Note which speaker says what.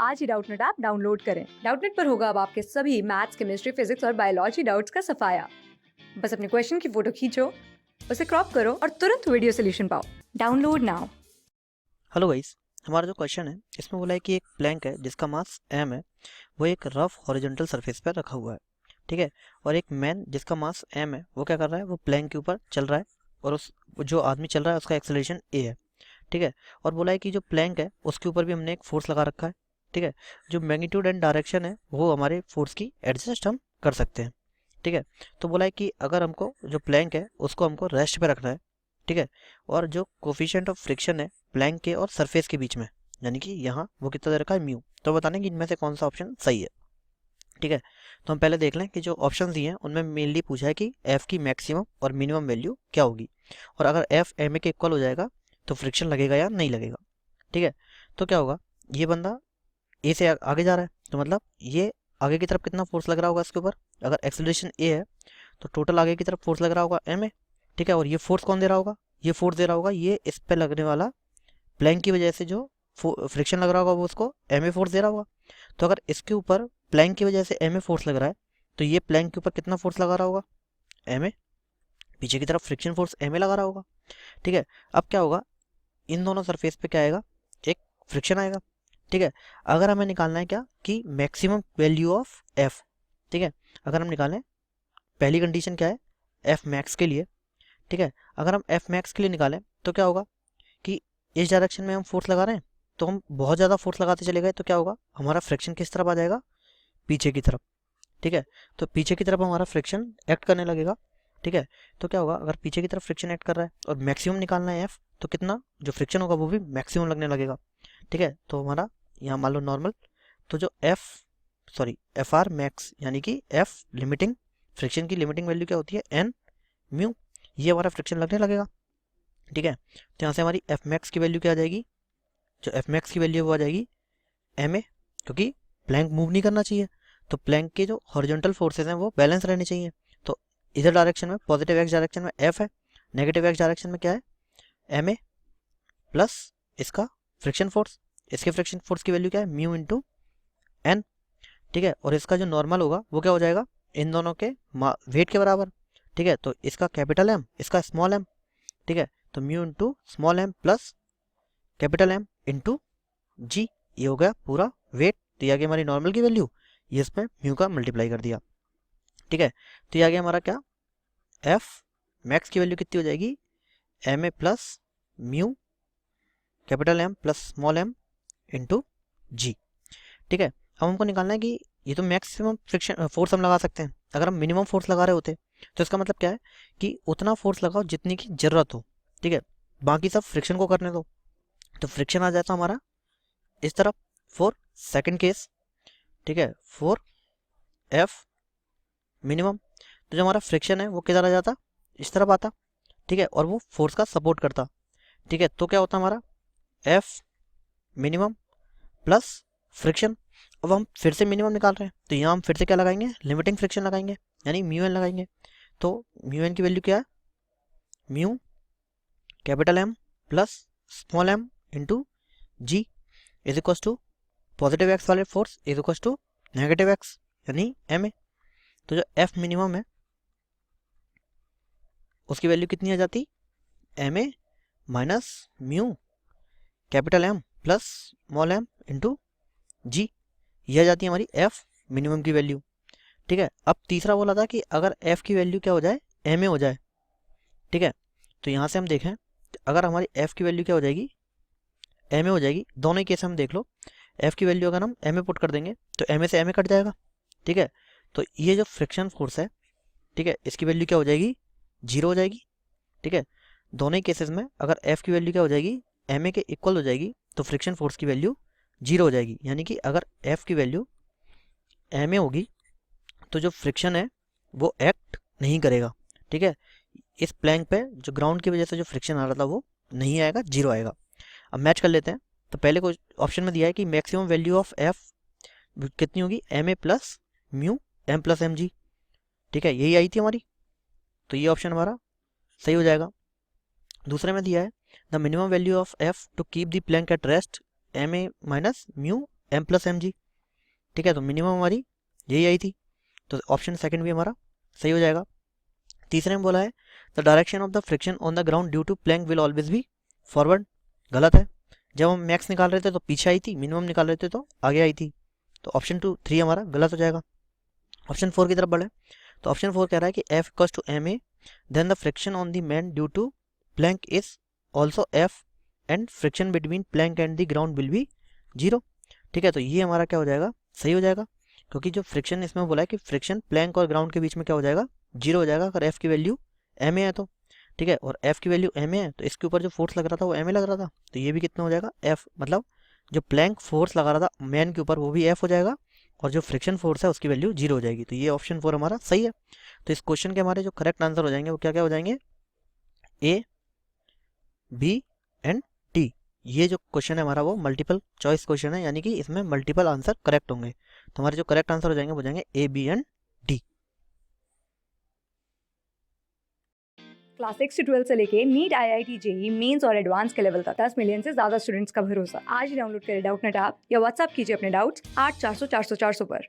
Speaker 1: आज ही Doubtnut app download करें। Doubtnut पर होगा अब आपके सभी मैथ्स, केमिस्ट्री, फिजिक्स और बायोलॉजी डाउट्स का सफाया। बस अपने क्वेश्चन की फोटो खींचो, उसे क्रॉप करो और तुरंत वीडियो सोल्यूशन पाओ। Download now.
Speaker 2: हेलो गाइस, हमारा जो क्वेश्चन है इसमें बोला है कि एक प्लैंक है जिसका मास m है, वो एक रफ हॉरिजॉन्टल सरफेस पर रखा हुआ है। ठीक है। और एक मैन जिसका मास m है वो क्या कर रहा है, वो प्लैंक के ऊपर चल रहा है और उस जो आदमी चल रहा है उसका एक्सेलरेशन a है। ठीक है। और बोला है कि जो प्लैंक है उसके ऊपर भी हमने एक फोर्स लगा रखा है। ठीक है। जो मैग्नीट्यूड एंड डायरेक्शन है वो हमारे फोर्स की एडजस्ट हम कर सकते हैं। ठीक है। तो बोला है कि अगर हमको जो प्लैंक है उसको हमको रेस्ट पे रखना है। ठीक है। और जो कोफिशिएंट ऑफ फ्रिक्शन है प्लैंक के और सरफेस के बीच में, यानी कि यहाँ वो कितना दे रखा है, म्यू। तो बताने कि इनमें से कौन सा ऑप्शन सही है। ठीक है। तो हम पहले देख लें कि जो ऑप्शन दिए हैं उनमें मेनली पूछा है कि एफ की मैक्सिमम और मिनिमम वैल्यू क्या होगी, और अगर एफ एम ए के इक्वल हो जाएगा तो फ्रिक्शन लगेगा या नहीं लगेगा। ठीक है। तो क्या होगा, ये बंदा ए से आगे जा रहा है तो मतलब ये आगे की तरफ कितना फोर्स लग रहा होगा इसके ऊपर। अगर एक्सेलरेशन ए है तो टोटल आगे की तरफ फोर्स लग रहा होगा एम ए। ठीक है। और ये फोर्स कौन दे रहा होगा, ये फोर्स दे रहा होगा ये इस पे लगने वाला प्लैंक की वजह से जो फ्रिक्शन लग रहा होगा वो उसको एम ए फोर्स दे रहा होगा। तो अगर इसके ऊपर प्लैंक की वजह से एम ए फोर्स लग रहा है तो ये प्लैंक के ऊपर कितना फोर्स लगा रहा होगा, एम ए। पीछे की तरफ फ्रिक्शन फोर्स एम ए लगा रहा होगा। ठीक है। अब क्या होगा, इन दोनों सरफेस पे क्या आएगा, एक फ्रिक्शन आएगा। ठीक है। अगर हमें निकालना है क्या कि मैक्सिमम वैल्यू ऑफ एफ। ठीक है। अगर हम निकालें, पहली कंडीशन क्या है, एफ मैक्स के लिए। ठीक है। अगर हम एफ मैक्स के लिए निकालें तो क्या होगा कि इस डायरेक्शन में हम फोर्स लगा रहे हैं तो हम बहुत ज़्यादा फोर्स लगाते चले गए तो क्या होगा, हमारा फ्रिक्शन किस तरफ आ जाएगा, पीछे की तरफ। ठीक है। तो पीछे की तरफ हमारा फ्रिक्शन एक्ट करने लगेगा। ठीक है। तो क्या होगा, अगर पीछे की तरफ फ्रिक्शन एक्ट कर रहा है और मैक्सिमम निकालना है एफ, तो कितना जो फ्रिक्शन होगा वो भी मैक्सिमम लगने लगेगा। ठीक है। तो हमारा यहाँ मान लो नॉर्मल, तो जो एफ आर मैक्स यानी कि एफ लिमिटिंग, फ्रिक्शन की लिमिटिंग वैल्यू क्या होती है, एन म्यू, ये हमारा फ्रिक्शन लगने लगेगा। ठीक है। तो यहाँ से हमारी एफ मैक्स की वैल्यू क्या आ जाएगी, जो एफ मैक्स की वैल्यू वो आ जाएगी एम ए, क्योंकि प्लैंक मूव नहीं करना चाहिए तो प्लैंक के जो हॉरिजॉन्टल फोर्सेज हैं वो बैलेंस रहने चाहिए। तो इधर डायरेक्शन में पॉजिटिव एक्स डायरेक्शन में एफ है, नेगेटिव एक्स डायरेक्शन में क्या है, एम ए प्लस इसका फ्रिक्शन फोर्स, इसके फ्रिक्शन फोर्स की वैल्यू क्या है, म्यू इंटू एन। ठीक है। और इसका जो नॉर्मल होगा वो क्या हो जाएगा, इन दोनों के वेट के बराबर। ठीक है। तो इसका कैपिटल एम, इसका स्मॉल एम। ठीक है। तो mu into small M plus capital M into G, ये हो गया पूरा वेट। तो ये आ गया हमारी नॉर्मल की वैल्यू, ये इसमें म्यू का मल्टीप्लाई कर दिया। ठीक है। तो ये आ गया हमारा क्या, एफ मैक्स की वैल्यू कितनी हो जाएगी, M A plus mu capital M plus small M into G. ठीक है। अब हमको निकालना है कि ये तो मैक्सिमम फ्रिक्शन फोर्स हम लगा सकते हैं, अगर हम मिनिमम फोर्स लगा रहे होते तो इसका मतलब क्या है कि उतना फोर्स लगाओ जितनी की ज़रूरत हो। ठीक है। बाकी सब फ्रिक्शन को करने दो। तो फ्रिक्शन आ जाता हमारा इस तरफ फॉर सेकंड केस। ठीक है। फॉर एफ मिनिमम, तो जो हमारा फ्रिक्शन है वो किधर आ जाता, इस तरफ आता। ठीक है। और वो फोर्स का सपोर्ट करता। ठीक है। तो क्या होता हमारा एफ मिनिमम प्लस फ्रिक्शन। अब हम फिर से मिनिमम निकाल रहे हैं तो यहाँ हम फिर से क्या लगाएंगे, लिमिटिंग फ्रिक्शन लगाएंगे यानी म्यू एन लगाएंगे। तो म्यू एन की वैल्यू क्या है, mu capital M plus small M into G is equal to positive X वाले force is equal to negative X यानी एम ए। तो जो एफ मिनिमम है उसकी वैल्यू कितनी आ जाती, M A minus mu capital M plus small M into G, यह आ जाती है हमारी एफ मिनिमम की वैल्यू। ठीक है। अब तीसरा बोला था कि अगर एफ की वैल्यू क्या हो जाए, एम ए हो जाए। ठीक है। तो यहाँ से हम देखें अगर हमारी एफ की वैल्यू क्या हो जाएगी, एम ए हो जाएगी। दोनों ही केस हम देख लो, एफ की वैल्यू अगर हम एम ए पुट कर देंगे तो एम ए से एम ए कट जाएगा। ठीक है। तो ये जो फ्रिक्शन फोर्स है, ठीक है, इसकी वैल्यू क्या हो जाएगी, जीरो हो जाएगी। ठीक है। दोनों ही केसेस में अगर एफ की वैल्यू क्या हो जाएगी, एम ए के इक्वल हो जाएगी तो फ्रिक्शन फोर्स की वैल्यू जीरो हो जाएगी। यानी कि अगर एफ की वैल्यू एम ए होगी तो जो फ्रिक्शन है वो एक्ट नहीं करेगा। ठीक है। इस प्लैंक पे जो ग्राउंड की वजह से जो फ्रिक्शन आ रहा था वो नहीं आएगा, जीरो आएगा। अब मैच कर लेते हैं। तो पहले को ऑप्शन में दिया है कि मैक्सिमम वैल्यू ऑफ एफ कितनी होगी, M A plus mu M plus M G. ठीक है। यही आई थी हमारी, तो ये ऑप्शन हमारा सही हो जाएगा। दूसरे में दिया है the minimum value of F to keep the plank at rest M A minus mu m plus M G, ठीक है। तो मिनिमम हमारी यही आई थी, तो ऑप्शन सेकंड भी हमारा सही हो जाएगा। तीसरे में बोला है the direction of the friction on the ground due to plank will always be forward, गलत है। जब हम मैक्स निकाल रहे थे तो पीछे आई थी, मिनिमम निकाल रहे थे तो आगे आई थी, तो ऑप्शन 3 हमारा गलत हो जाएगा। ऑप्शन 4 की तरफ बढ़े, तो ऑप्शन 4 कह रहा है कि F equals to M A, then the friction on the man due to plank is also F and friction between plank and the ground will be 0, ठीक है। तो ये हमारा क्या हो जाएगा, सही हो जाएगा, क्योंकि जो फ्रिक्शन इसमें बोला है कि फ्रिक्शन प्लैंक और ग्राउंड के बीच में क्या हो जाएगा, 0 हो जाएगा अगर F की वैल्यू एम ए है तो, ठीक है। और F की वैल्यू एम ए है तो इसके ऊपर जो फोर्स लग रहा था वो एम ए लग रहा था, तो ये भी कितना हो जाएगा, F, मतलब जो प्लैंक फोर्स लगा रहा था मैन के ऊपर वो भी F हो जाएगा, और जो फ्रिक्शन फोर्स है उसकी वैल्यू 0 हो जाएगी। तो ये ऑप्शन 4 हमारा सही है। तो इस क्वेश्चन के हमारे जो करेक्ट आंसर हो जाएंगे वो क्या क्या हो जाएंगे, ए, बी एंड टी। ये जो क्वेश्चन है हमारा वो मल्टीपल चॉइस क्वेश्चन है, यानी कि इसमें मल्टीपल आंसर करेक्ट होंगे। तो हमारे जो करेक्ट आंसर हो जाएंगे वो जाएंगे ए, बी एंड डी।
Speaker 1: क्लास 6 से 12 से लेके नीट, IIT, जेई मेंस और एडवांस के लेवल तक 10 मिलियन से ज्यादा स्टूडेंट्स का भरोसा। आज ही डाउनलोड करें डाउटनेट ऐप या व्हाट्सएप कीजिए अपने डाउट्स 8400 400 400 पर।